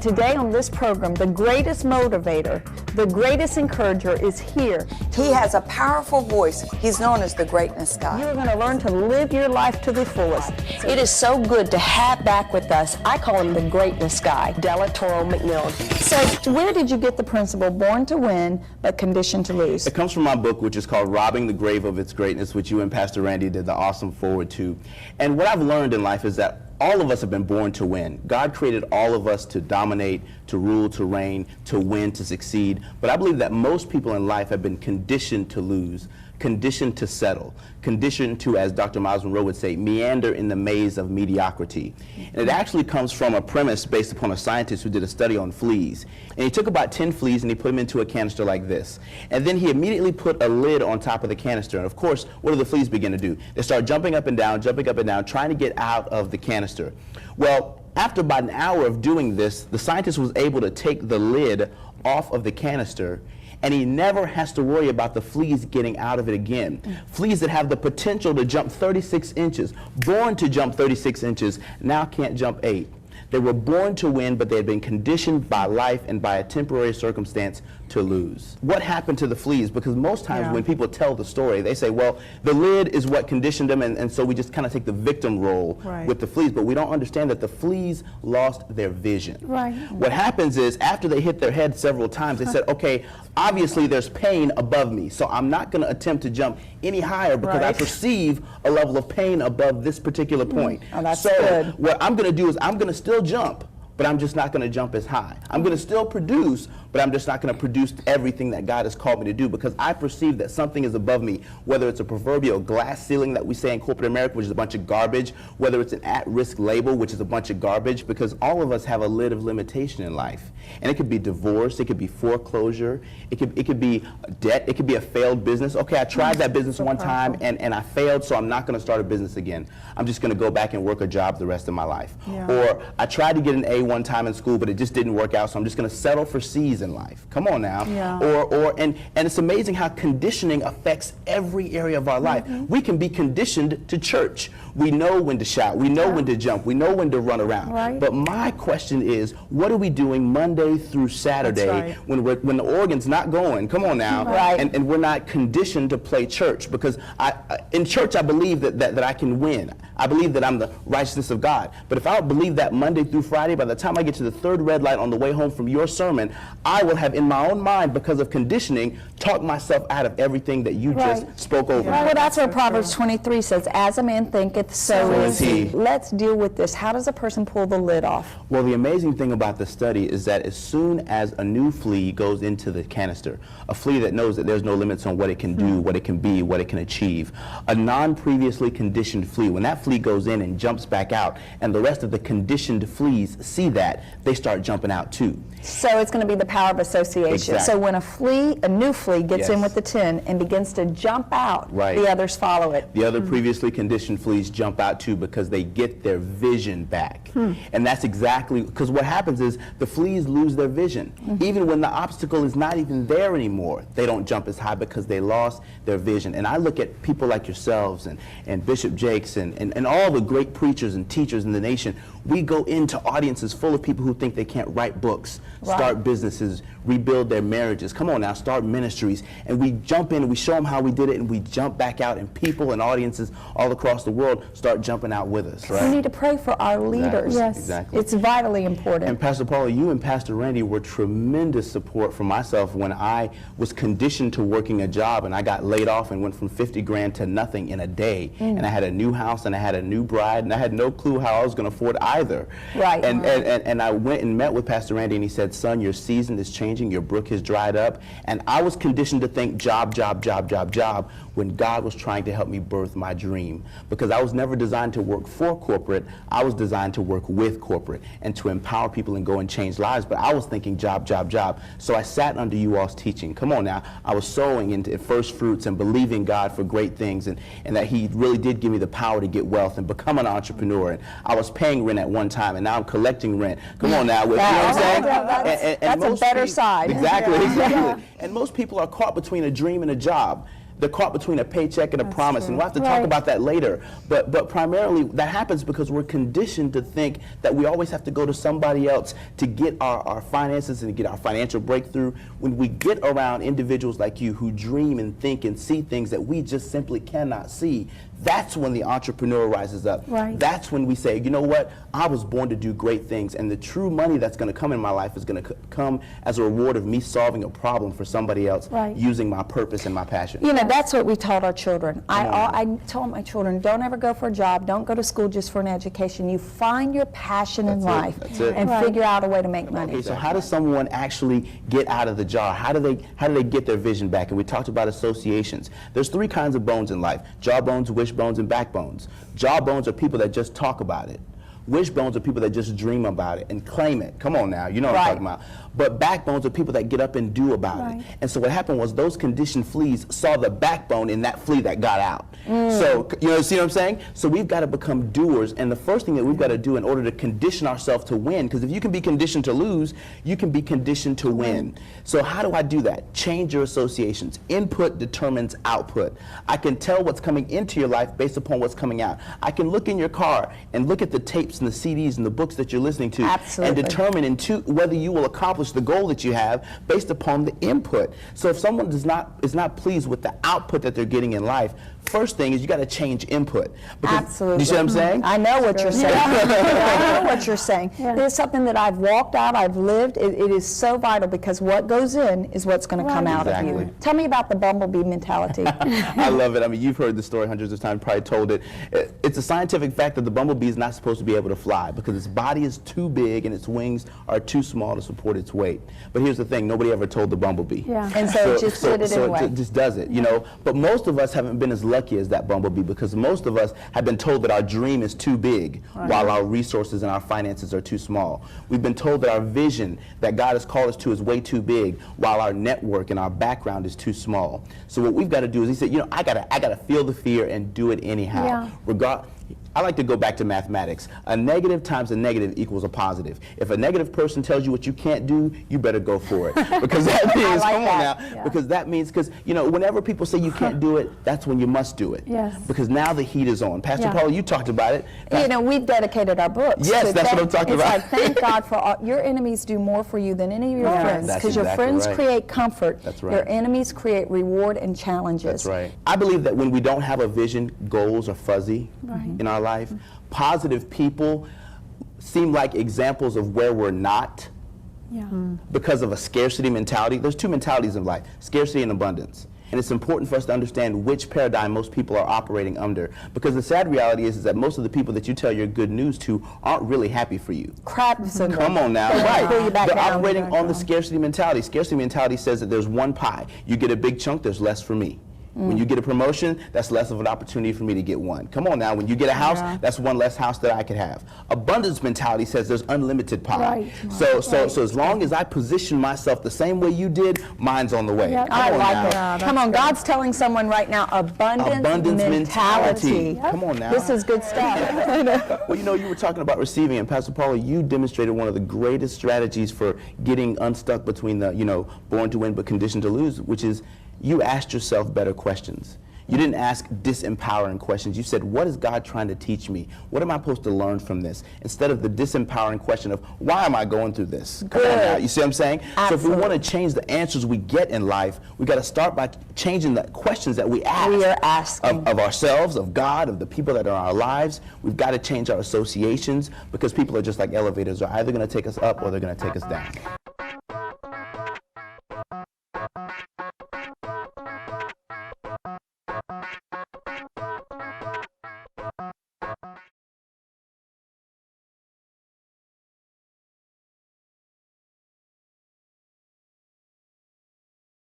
today on this program, the greatest motivator, the greatest encourager is here. He has a powerful voice. He's known as the Greatness Guy. You're going to learn to live your life to the fullest. It is so good to have back with us, I call him the Greatness Guy, Delatorro McNeal. So where did you get the principle, born to win, but conditioned to lose? It comes from my book, which is called Robbing the Grave of Its Greatness, which you and Pastor Randy did the awesome forward to. And what I've learned in life is that all of us have been born to win. God created all of us to dominate, to rule, to reign, to win, to succeed. But I believe that most people in life have been conditioned to lose, conditioned to settle, conditioned to, as Dr. Miles Monroe would say, meander in the maze of mediocrity. And it actually comes from a premise based upon a scientist who did a study on fleas. And he took about 10 fleas and he put them into a canister like this. And then he immediately put a lid on top of the canister. And of course, what do the fleas begin to do? They start jumping up and down, trying to get out of the canister. Well, after about an hour of doing this, the scientist was able to take the lid off of the canister, and he never has to worry about the fleas getting out of it again. Fleas that have the potential to jump 36 inches, born to jump 36 inches, now can't jump 8. They were born to win, but they had been conditioned by life and by a temporary circumstance to lose. What happened to the fleas? Because most times when people tell the story, they say, well, the lid is what conditioned them, and so we just kind of take the victim role with the fleas, but we don't understand that the fleas lost their vision. What happens is, after they hit their head several times, they said, okay, obviously there's pain above me, so I'm not going to attempt to jump any higher because I perceive a level of pain above this particular point. Oh, that's so good. What I'm going to do is I'm going to still jump, but I'm just not going to jump as high. I'm going to still produce, but I'm just not going to produce everything that God has called me to do, because I perceive that something is above me, whether it's a proverbial glass ceiling that we say in corporate America, which is a bunch of garbage, whether it's an at-risk label, which is a bunch of garbage, because all of us have a lid of limitation in life. And it could be divorce, it could be foreclosure, it could be debt, it could be a failed business. Okay, I tried that business one time and I failed, so I'm not going to start a business again. I'm just going to go back and work a job the rest of my life. Or I tried to get an A one time in school, but it just didn't work out, so I'm just going to settle for C's in life. Come on now. And it's amazing how conditioning affects every area of our life. We can be conditioned to church. We know when to shout, we know when to jump, we know when to run around. But my question is, what are we doing Monday through Saturday when the organ's not going? Come on now. And we're not conditioned to play church, because in church I believe that I can win. I believe that I'm the righteousness of God. But if I don't believe that Monday through Friday, by the time I get to the third red light on the way home from your sermon, I will have in my own mind, because of conditioning, talked myself out of everything that you just spoke over. Well, that's what Proverbs 23 says, as a man thinketh, so is he. Let's deal with this. How does a person pull the lid off? Well, the amazing thing about the study is that as soon as a new flea goes into the canister, a flea that knows that there's no limits on what it can do, what it can be, what it can achieve, a non-previously conditioned flea, when that flea goes in and jumps back out, and the rest of the conditioned fleas see that, they start jumping out too. So it's going to be the power of association. So when a new flea gets in with the tin and begins to jump out, the others follow it. The other previously conditioned fleas jump out too, because they get their vision back. And that's exactly, because what happens is the fleas lose their vision. Even when the obstacle is not even there anymore, they don't jump as high because they lost their vision. And I look at people like yourselves and Bishop Jakes and all the great preachers and teachers in the nation. We go into audiences full of people who think they can't write books, start businesses, rebuild their marriages. Come on now, start ministries. And we jump in and we show them how we did it, and we jump back out, and people and audiences all across the world start jumping out with us. We need to pray for our leaders. Exactly. It's vitally important. And Pastor Paula, you and Pastor Randy were tremendous support for myself when I was conditioned to working a job, and I got laid off and went from 50 grand to nothing in a day. And I had a new house and I had a new bride, and I had no clue how I was going to afford either. And I went and met with Pastor Randy, and he said, son, your season is changing, your brook has dried up. And I was conditioned to think job, job, job, job, job, when God was trying to help me birth my dream. Because I was never designed to work for corporate, I was designed to work with corporate and to empower people and go and change lives. But I was thinking job, job, job. So I sat under you all's teaching. Come on now. I was sowing into first fruits and believing God for great things, and that he really did give me the power to get wealth and become an entrepreneur. And I was paying rent at one time, and now I'm collecting rent. Come on now. You know what I'm saying? That's a better side. Exactly. And most people are caught between a dream and a job. They're caught between a paycheck and a promise, true. and we'll have to talk about that later. But primarily, that happens because we're conditioned to think that we always have to go to somebody else to get our finances and to get our financial breakthrough. When we get around individuals like you who dream and think and see things that we just simply cannot see, that's when the entrepreneur rises up. Right. That's when we say, you know what, I was born to do great things, and the true money that's going to come in my life is going to come as a reward of me solving a problem for somebody else, using my purpose and my passion. You know, that's what we taught our children. I told my children, don't ever go for a job, don't go to school just for an education. You find your passion in life and figure out a way to make money. Okay, so how does someone actually get out of the jar? How do they get their vision back? And we talked about associations. There's 3 kinds of bones in life: jawbones, wishbones, and backbones. Jawbones are people that just talk about it. Wishbones are people that just dream about it and claim it. Come on now, you know what I'm talking about. But backbones are people that get up and do about it. And so what happened was those conditioned fleas saw the backbone in that flea that got out. So, you know, see what I'm saying? So we've got to become doers, and the first thing that we've got to do in order to condition ourselves to win, because if you can be conditioned to lose, you can be conditioned to win. So how do I do that? Change your associations. Input determines output. I can tell what's coming into your life based upon what's coming out. I can look in your car and look at the tapes and the CDs and the books that you're listening to and determine whether you will accomplish the goal that you have based upon the input. So if someone is not pleased with the output that they're getting in life, first thing is you got to change input. Absolutely. Do you see what I'm saying? I know what you're saying. I know what you're saying. It's something that I've walked out, I've lived. It is so vital because what goes in is what's going to come out of you. Tell me about the bumblebee mentality. I love it. I mean, you've heard the story hundreds of times, probably told it. It's a scientific fact that the bumblebee is not supposed to be able to fly because its body is too big and its wings are too small to support its weight. But here's the thing, nobody ever told the bumblebee. And so it just did it anyway. So it just does it, you know. But most of us haven't been as lucky as that bumblebee because most of us have been told that our dream is too big while our resources and our finances are too small. We've been told that our vision that God has called us to is way too big while our network and our background is too small. So what we've got to do is, he said, you know, I gotta feel the fear and do it anyhow. I like to go back to mathematics. A negative times a negative equals a positive. If a negative person tells you what you can't do, you better go for it. Because that means, because that means, you know, whenever people say you can't do it, that's when you must do it. Because now the heat is on. Pastor Paula, you talked about it. You know, we've dedicated our books. Yes, that's what I'm talking about. It's like, thank God for all, your enemies do more for you than any of your friends. Because your friends create comfort. Your enemies create reward and challenges. That's right. I believe that when we don't have a vision, goals are fuzzy in our life. Positive people seem like examples of where we're not because of a scarcity mentality. There's 2 mentalities in life, scarcity and abundance. And it's important for us to understand which paradigm most people are operating under. Because the sad reality is that most of the people that you tell your good news to aren't really happy for you. Crap syndrome. Come on now. They're operating on the scarcity mentality. Scarcity mentality says that there's one pie. You get a big chunk, there's less for me. When you get a promotion, that's less of an opportunity for me to get one. Come on now, when you get a house, that's one less house that I could have. Abundance mentality says there's unlimited pie. So as long as I position myself the same way you did, mine's on the way. I like it. Come on, God's telling someone right now, abundance mentality. Come on now. This is good stuff. Well, you know, you were talking about receiving, and Pastor Paula, you demonstrated one of the greatest strategies for getting unstuck between the, you know, born to win but conditioned to lose, which is you asked yourself better questions. You didn't ask disempowering questions. You said, what is God trying to teach me? What am I supposed to learn from this? Instead of the disempowering question of, why am I going through this? Come on now. You see what I'm saying? Absolutely. So if we want to change the answers we get in life, we got to start by changing the questions that we ask. We are asking. Of ourselves, of God, of the people that are in our lives. We've got to change our associations because people are just like elevators. They're either going to take us up or they're going to take us down.